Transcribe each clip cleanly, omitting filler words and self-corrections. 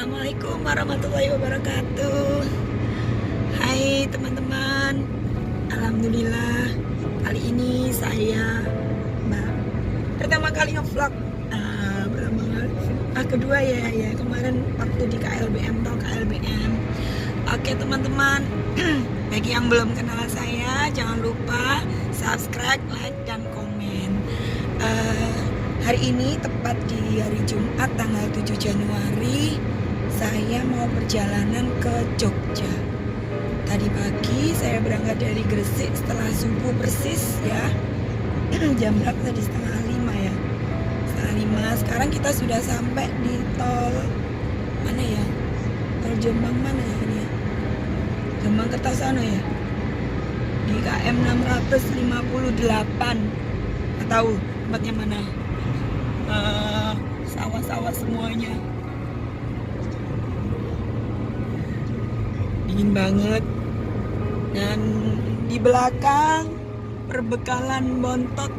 Assalamualaikum warahmatullahi wabarakatuh. Hai teman-teman, alhamdulillah kali ini saya pertama kali ngevlog. Kedua ya kemarin waktu di KLBM tau KLBM. Oke teman-teman, bagi yang belum kenal saya jangan lupa subscribe, like dan komen. Hari ini tepat di hari Jumat tanggal 7 Januari saya mau perjalanan ke Jogja. Tadi pagi saya berangkat dari Gresik setelah subuh persis ya. Jam berapa tadi? Setengah 5 ya. Setengah 5. Sekarang kita sudah sampai di tol mana ya? Tol Jombang mana ya ini ya? Jombang Kertosono ya. Di KM 658. Nggak tahu tempatnya mana. Sawah-sawah semuanya, dingin banget. Dan di belakang perbekalan bontot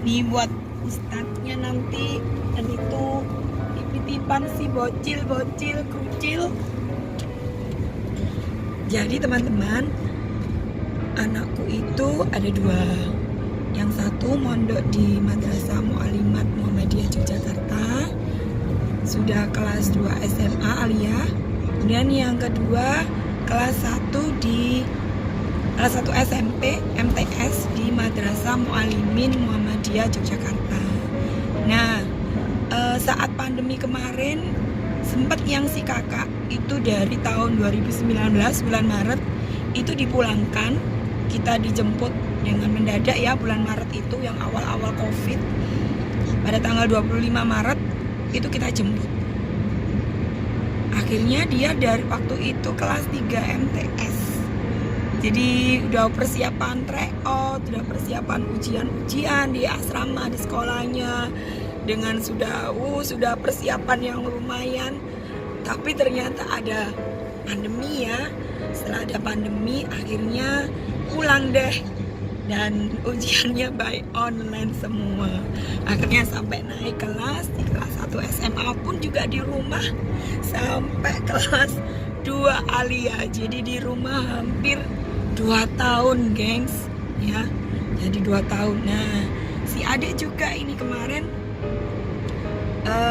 nih buat ustadznya nanti. Dan itu titip-titipan si bocil kucil. Jadi teman-teman, anakku itu ada dua. Yang satu mondok di Madrasah Mu'alimat Muhammadiyah Yogyakarta, sudah kelas 2 SMA Aliyah. Kemudian yang kedua kelas 1 SMP MTS di Madrasah Mu'alimin Muhammadiyah Yogyakarta. Nah, saat pandemi kemarin sempat yang si kakak itu dari tahun 2019 bulan Maret itu dipulangkan. Kita dijemput dengan mendadak ya bulan Maret itu yang awal-awal Covid. Pada tanggal 25 Maret itu kita jemput. Akhirnya dia dari waktu itu kelas 3 MTS. Jadi udah persiapan tryout, udah persiapan ujian-ujian di asrama di sekolahnya dengan sudah persiapan yang lumayan. Tapi ternyata ada pandemi ya. Setelah ada pandemi akhirnya pulang deh, dan ujiannya by online semua. Akhirnya sampai naik kelas, di kelas 1 SMA pun juga di rumah sampai kelas 2 Aliyah. Jadi di rumah hampir 2 tahun gengs ya. Jadi 2 tahun. Nah, si adik juga ini kemarin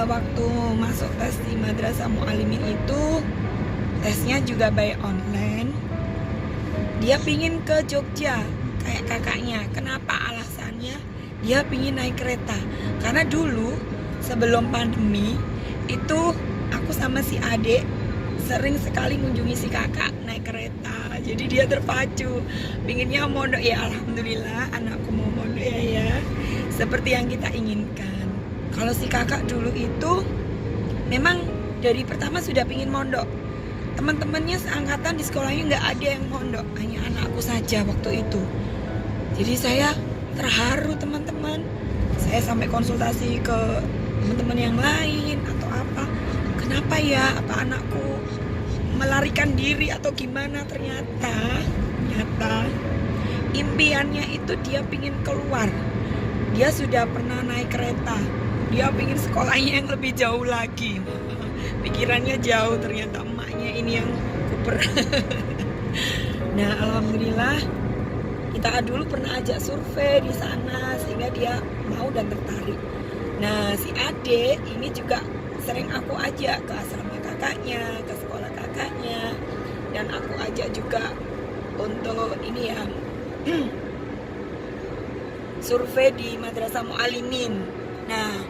waktu masuk tes di Madrasah Mu'alimin itu tesnya juga by online. Dia pingin ke Jogja kayak kakaknya. Kenapa? Alasannya dia pingin naik kereta. Karena dulu sebelum pandemi itu aku sama si adik sering sekali mengunjungi si kakak naik kereta. Jadi dia terpacu, pinginnya mondok ya. Alhamdulillah anakku mau mondok ya. Seperti yang kita inginkan. Kalau si kakak dulu itu memang dari pertama sudah pingin mondok. Teman-temannya seangkatan di sekolahnya nggak ada yang mondok, hanya anakku saja waktu itu. Jadi saya terharu teman-teman. Saya sampai konsultasi ke teman-teman yang lain atau apa. Kenapa ya? Apa anakku melarikan diri atau gimana? Ternyata impiannya itu dia pingin keluar. Dia sudah pernah naik kereta. Dia pingin sekolahnya yang lebih jauh lagi. Pikirannya jauh, ternyata emaknya ini yang kuper. Nah, alhamdulillah kita dulu pernah ajak survei di sana sehingga dia mau dan tertarik. Nah, si adik ini juga sering aku ajak ke asrama kakaknya, ke sekolah kakaknya, dan aku ajak juga untuk ini ya survei di Madrasah Mu'alimin. Nah,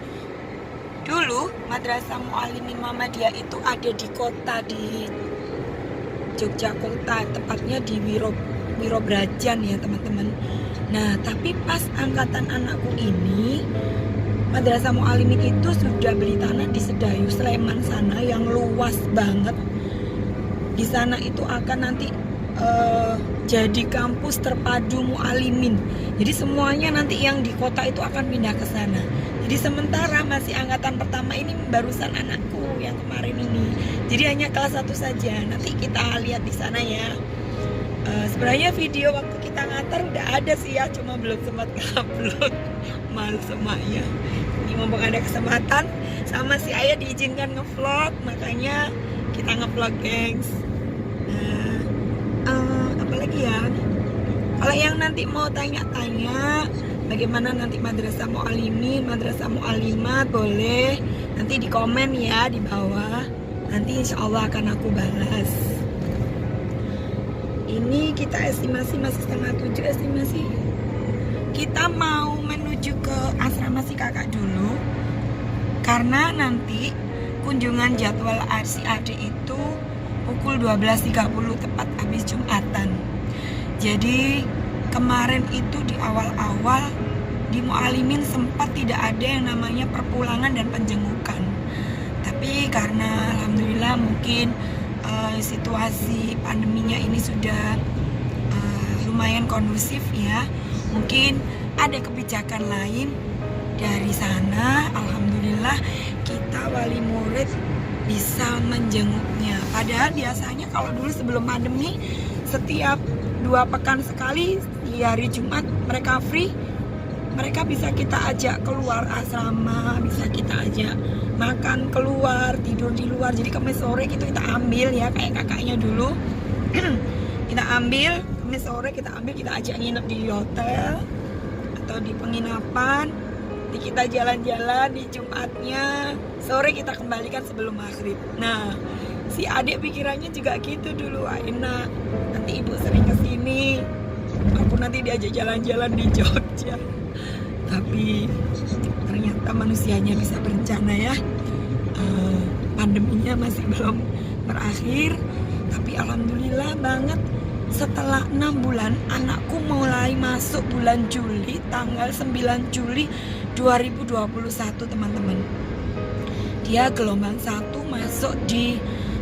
dulu Madrasah Mu'alimin Muhammadiyah itu ada di kota di Yogyakarta, tepatnya di Wirobrajan ya teman-teman. Nah, tapi pas angkatan anakku ini, Madrasah Mu'alimin itu sudah beli tanah di Sedayu, Sleman sana yang luas banget. Di sana itu akan nanti jadi kampus terpadu Mu'alimin. Jadi semuanya nanti yang di kota itu akan pindah ke sana. Jadi sementara masih angkatan pertama ini barusan anakku yang kemarin ini. Jadi hanya kelas 1 saja. Nanti kita lihat di sana ya. Sebenarnya video waktu kita ngantar udah ada sih ya, cuma belum sempat upload. Malu semuanya. Ini mumpung ada kesempatan sama si Ayah diizinkan ngevlog, makanya kita ngevlog, gengs. Apalagi ya, kalau yang nanti mau tanya-tanya bagaimana nanti Madrasah Mu'allimin, Madrasah Mu'allimat, boleh nanti di komen ya di bawah. Nanti insya Allah akan aku balas. Ini kita estimasi masih 6:30 estimasi. Kita mau menuju ke asrama si kakak dulu, karena nanti kunjungan jadwal si adik itu pukul 12.30 tepat habis Jumatan. Jadi kemarin itu di awal-awal di Mu'allimin sempat tidak ada yang namanya perpulangan dan penjengukan. Tapi karena alhamdulillah mungkin situasi pandeminya ini sudah lumayan kondusif ya. Mungkin ada kebijakan lain dari sana. Alhamdulillah kita wali murid bisa menjenguknya. Padahal biasanya kalau dulu sebelum pandemi setiap 2 pekan sekali di hari Jumat mereka free, mereka bisa kita ajak keluar asrama, bisa kita ajak makan keluar, tidur di luar. Jadi Kamis sore gitu kita ambil ya, kayak kakaknya dulu kita ambil Kamis sore, kita ajak nginep di hotel atau di penginapan. Jadi kita jalan-jalan di Jumatnya, sore kita kembalikan sebelum maghrib. Nah, si adik pikirannya juga gitu dulu, enak. Nanti ibu sering kesini, aku nanti diajak jalan-jalan di Jogja. Tapi ternyata manusianya bisa berencana ya. Pandeminya masih belum berakhir. Tapi alhamdulillah banget, setelah 6 bulan anakku mulai masuk bulan Juli, tanggal 9 Juli 2021 teman-teman. Dia gelombang 1 masuk di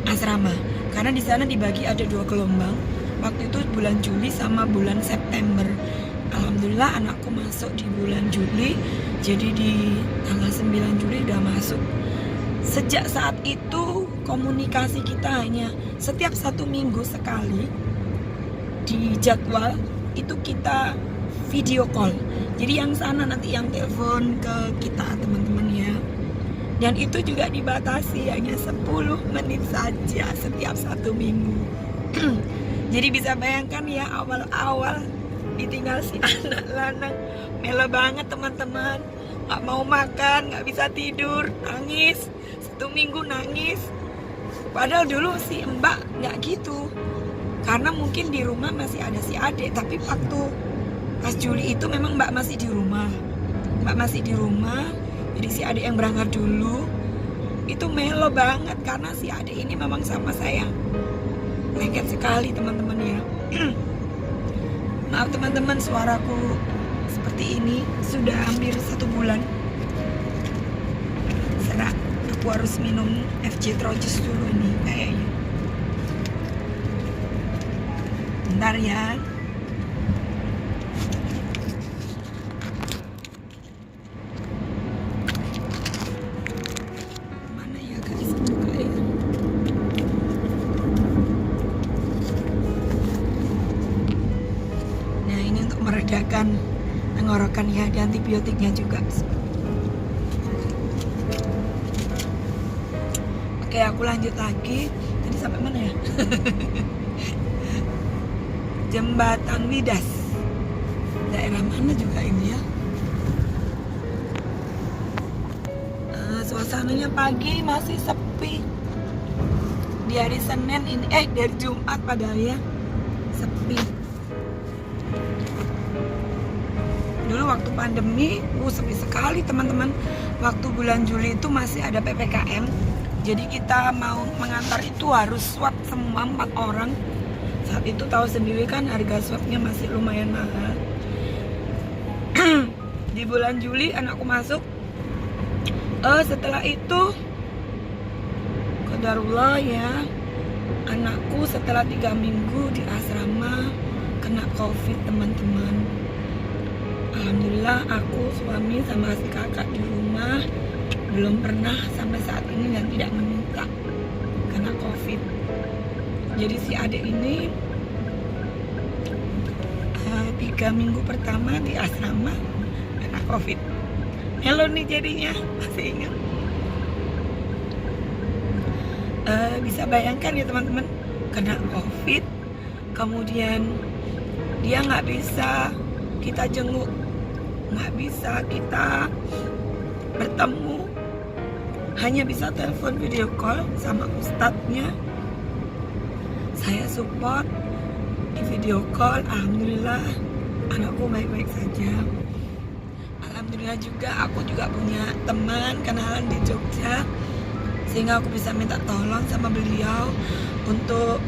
asrama, karena di sana dibagi ada 2 gelombang. Waktu itu bulan Juli sama bulan September. Alhamdulillah anakku masuk di bulan Juli, jadi di tanggal 9 Juli udah masuk. Sejak saat itu komunikasi kita hanya setiap 1 minggu sekali di jadwal itu kita video call. Jadi yang sana nanti yang telepon ke kita teman-teman ya. Dan itu juga dibatasi hanya 10 menit saja setiap 1 minggu. Jadi bisa bayangkan ya, awal-awal ditinggal si anak lanang melo banget teman-teman, nggak mau makan, nggak bisa tidur, nangis 1 minggu nangis. Padahal dulu si mbak nggak gitu, karena mungkin di rumah masih ada si adik. Tapi waktu pas Juli itu memang mbak masih di rumah, jadi si adik yang berangkat dulu. Itu melo banget karena si adik ini memang sama saya lengket sekali teman-teman ya. Maaf teman-teman, suaraku seperti ini sudah hampir 1 bulan. Serak, aku harus minum FJ Trojus dulu ini kayaknya. Bentar ya. Mana ya guys, buka ya. Nah ini untuk meredakan tenggorokan ya, ada antibiotiknya juga. Oke, aku lanjut lagi. Tadi sampai mana ya? Jembatan Widas. Daerah mana juga ini ya? Suasananya pagi masih sepi. Di hari Senin ini, dari Jumat padahal ya, sepi. Dulu waktu pandemi, sepi sekali teman-teman. Waktu bulan Juli itu masih ada PPKM. Jadi kita mau mengantar itu harus swab semua 4 orang. Saat itu tahu sendiri kan harga swabnya masih lumayan mahal. Di bulan Juli anakku masuk. Setelah itu qadarullah ya, anakku setelah 3 minggu di asrama kena COVID teman-teman. Alhamdulillah aku, suami sama si kakak di rumah belum pernah sampai saat ini dan tidak meminta kena COVID. Jadi si adik ini 3 minggu pertama di asrama kena COVID. Hello nih jadinya, masih ingat. Bisa bayangkan ya teman-teman, kena COVID, kemudian dia nggak bisa kita jenguk, nggak bisa kita bertemu, hanya bisa telepon video call sama ustadznya. Saya support di video call. Alhamdulillah anakku baik-baik saja. Alhamdulillah juga aku juga punya teman kenalan di Jogja, sehingga aku bisa minta tolong sama beliau untuk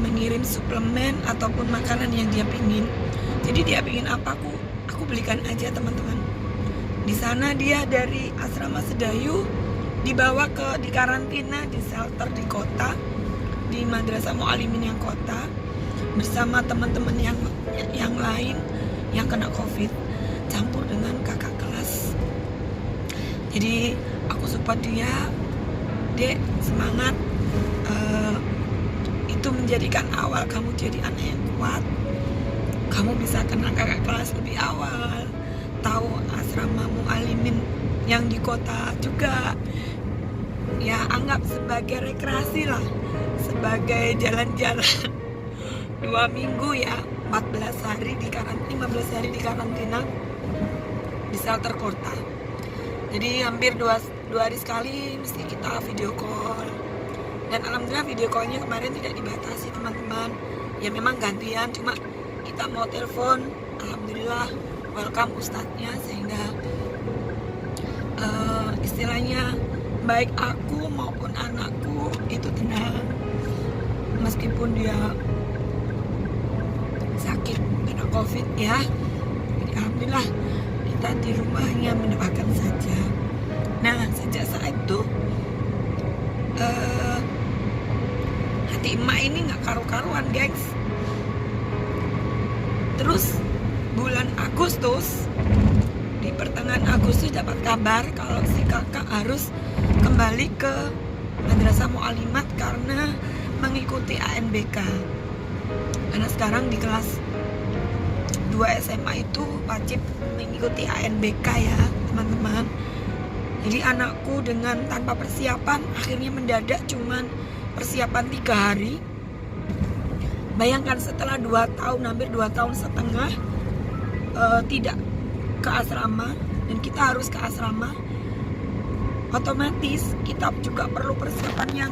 mengirim suplemen ataupun makanan yang dia pingin. Jadi dia pingin apa, aku belikan aja teman-teman. Di sana dia dari asrama Sedayu dibawa di karantina di shelter di kota, di Madrasah Mu'alimin yang kota, bersama teman-teman yang lain yang kena COVID, campur dengan kakak kelas. Jadi aku support dia, Dek, semangat. Itu menjadikan awal kamu jadi anak yang kuat. Kamu bisa kenal kakak kelas lebih awal, tahu asrama Mu'alimin yang di kota juga. Ya anggap sebagai rekreasi lah, sebagai jalan-jalan 2 minggu ya, 14 hari di karantina, 15 hari di karantina di shelter kota. Jadi hampir 2 hari sekali mesti kita video call. Dan alhamdulillah video callnya kemarin tidak dibatasi teman-teman. Ya memang gantian, cuma kita mau telepon. Alhamdulillah welcome ustadznya, sehingga istilahnya baik aku maupun anakku itu tenang. Meskipun dia sakit kena COVID ya. Jadi alhamdulillah kita di rumahnya mendoakan saja. Nah sejak saat itu hati emak ini nggak karu-karuan guys. Terus bulan Agustus, di pertengahan Agustus dapat kabar kalau si kakak harus kembali ke Madrasah Mu'alimat karena mengikuti ANBK. Karena sekarang di kelas 2 SMA itu wajib mengikuti ANBK ya teman-teman. Jadi anakku dengan tanpa persiapan akhirnya mendadak, cuman persiapan 3 hari. Bayangkan setelah 2 tahun, hampir 2 tahun setengah tidak ke asrama, dan kita harus ke asrama, otomatis kita juga perlu persiapan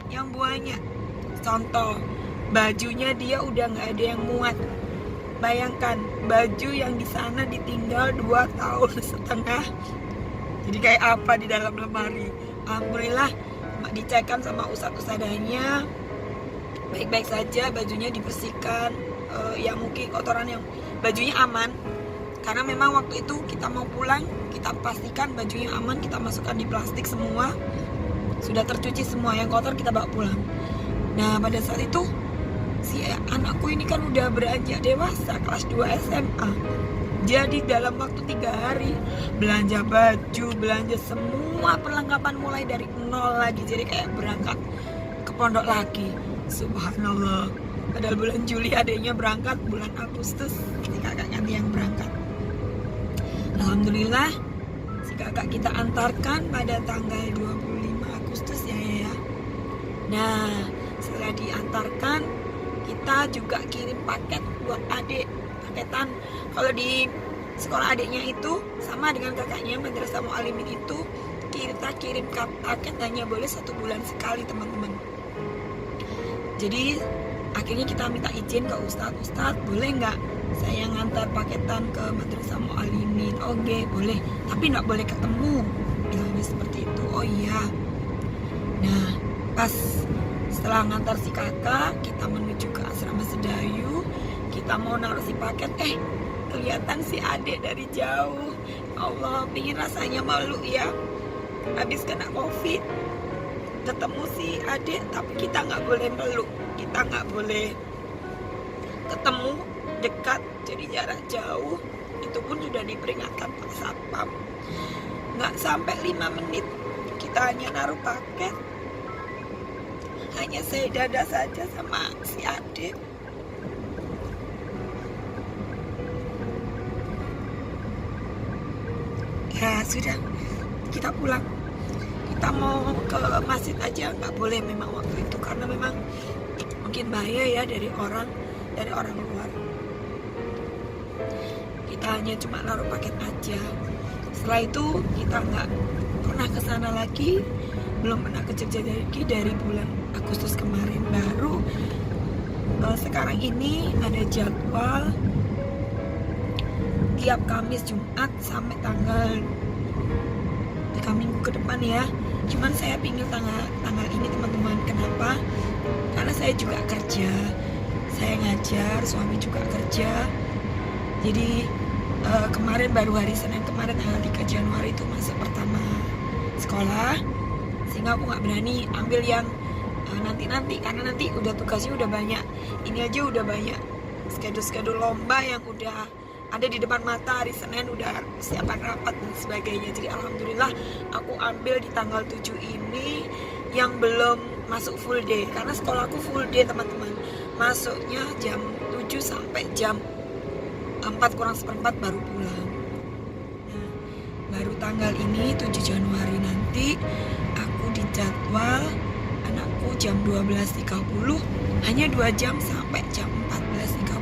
yang banyak. Contoh, bajunya dia udah nggak ada yang muat. Bayangkan baju yang di sana ditinggal 2 tahun setengah. Jadi kayak apa di dalam lemari. Alhamdulillah dicekkan sama ustadz-ustadzanya, baik-baik saja, bajunya dibersihkan, yang mungkin kotoran yang bajunya aman. Karena memang waktu itu kita mau pulang, kita pastikan bajunya aman, kita masukkan di plastik semua, sudah tercuci semua, yang kotor kita bawa pulang. Nah pada saat itu si anakku ini kan udah beranjak dewasa, kelas 2 SMA. Jadi dalam waktu 3 hari belanja baju, belanja semua perlengkapan mulai dari nol lagi. Jadi kayak berangkat ke pondok lagi. Subhanallah. Padahal bulan Juli adiknya berangkat, bulan Agustus si kakaknya yang berangkat. Alhamdulillah si kakak kita antarkan pada tanggal 25 Agustus ya. Nah setelah diantarkan, kita juga kirim paket buat adik. Paketan, kalau di sekolah adiknya itu sama dengan kakaknya Madrasah Mu'alimin itu, kita kirim paket hanya boleh 1 bulan sekali teman-teman. Jadi akhirnya kita minta izin ke ustadz, boleh nggak saya ngantar paketan ke Madrasah Mu'alimin? Oke, boleh, tapi nggak boleh ketemu, bilangnya seperti itu. Oh iya. Nah pas setelah ngantar si kakak, kita menuju ke asrama Sedayu. Kita mau naruh si paket, kelihatan si adik dari jauh. Allah, pingin rasanya malu ya, habis kena COVID, ketemu si adik, tapi kita nggak boleh meluk, kita nggak boleh ketemu dekat, jadi jarak jauh. Itu pun sudah diperingatkan Pak Satpam. Nggak sampai 5 menit, kita hanya naruh paket, hanya saya dada saja sama si adik. Ya sudah, kita pulang. Kita mau ke masjid aja nggak boleh memang waktu itu, karena memang mungkin bahaya ya dari orang luar. Kita hanya cuma naruh paket aja. Setelah itu kita nggak pernah ke sana lagi, belum pernah ke Jogja lagi dari bulan Agustus kemarin. Baru sekarang ini ada jadwal tiap Kamis Jumat sampai tanggal 3 minggu ke depan ya. Cuman saya pingin tanggal ini teman-teman. Kenapa? Karena saya juga kerja, saya ngajar, suami juga kerja. Jadi kemarin baru hari Senin kemarin tanggal 3 Januari itu masuk pertama sekolah, sehingga aku nggak berani ambil yang nanti karena nanti udah tugasnya udah banyak. Ini aja udah banyak schedule lomba yang udah ada di depan mata. Hari Senin udah siapkan rapat dan sebagainya. Jadi alhamdulillah aku ambil di tanggal 7 ini yang belum masuk full day, karena sekolahku full day teman-teman. Masuknya jam 7 sampai jam 4:45 baru pulang. Nah, baru tanggal ini 7 Januari nanti aku dijadwal anakku jam 12.30, hanya 2 jam sampai jam 14.30.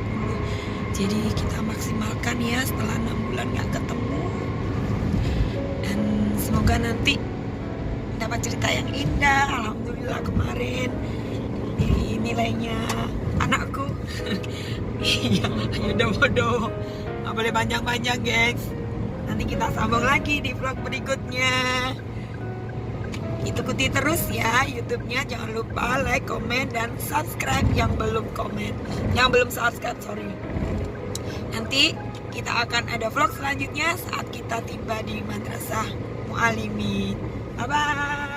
Jadi kita maksimalkan ya setelah 6 bulan gak ketemu. Dan semoga nanti dapat cerita yang indah. Alhamdulillah kemarin nilainya anakku iya, udah bodoh, nggak boleh panjang-panjang guys. Nanti kita sambung lagi di vlog berikutnya. Ikuti terus ya YouTube-nya. Jangan lupa like, komen, dan subscribe yang belum subscribe, sorry. Nanti kita akan ada vlog selanjutnya saat kita tiba di Madrasah Mu'alimin. Bye bye.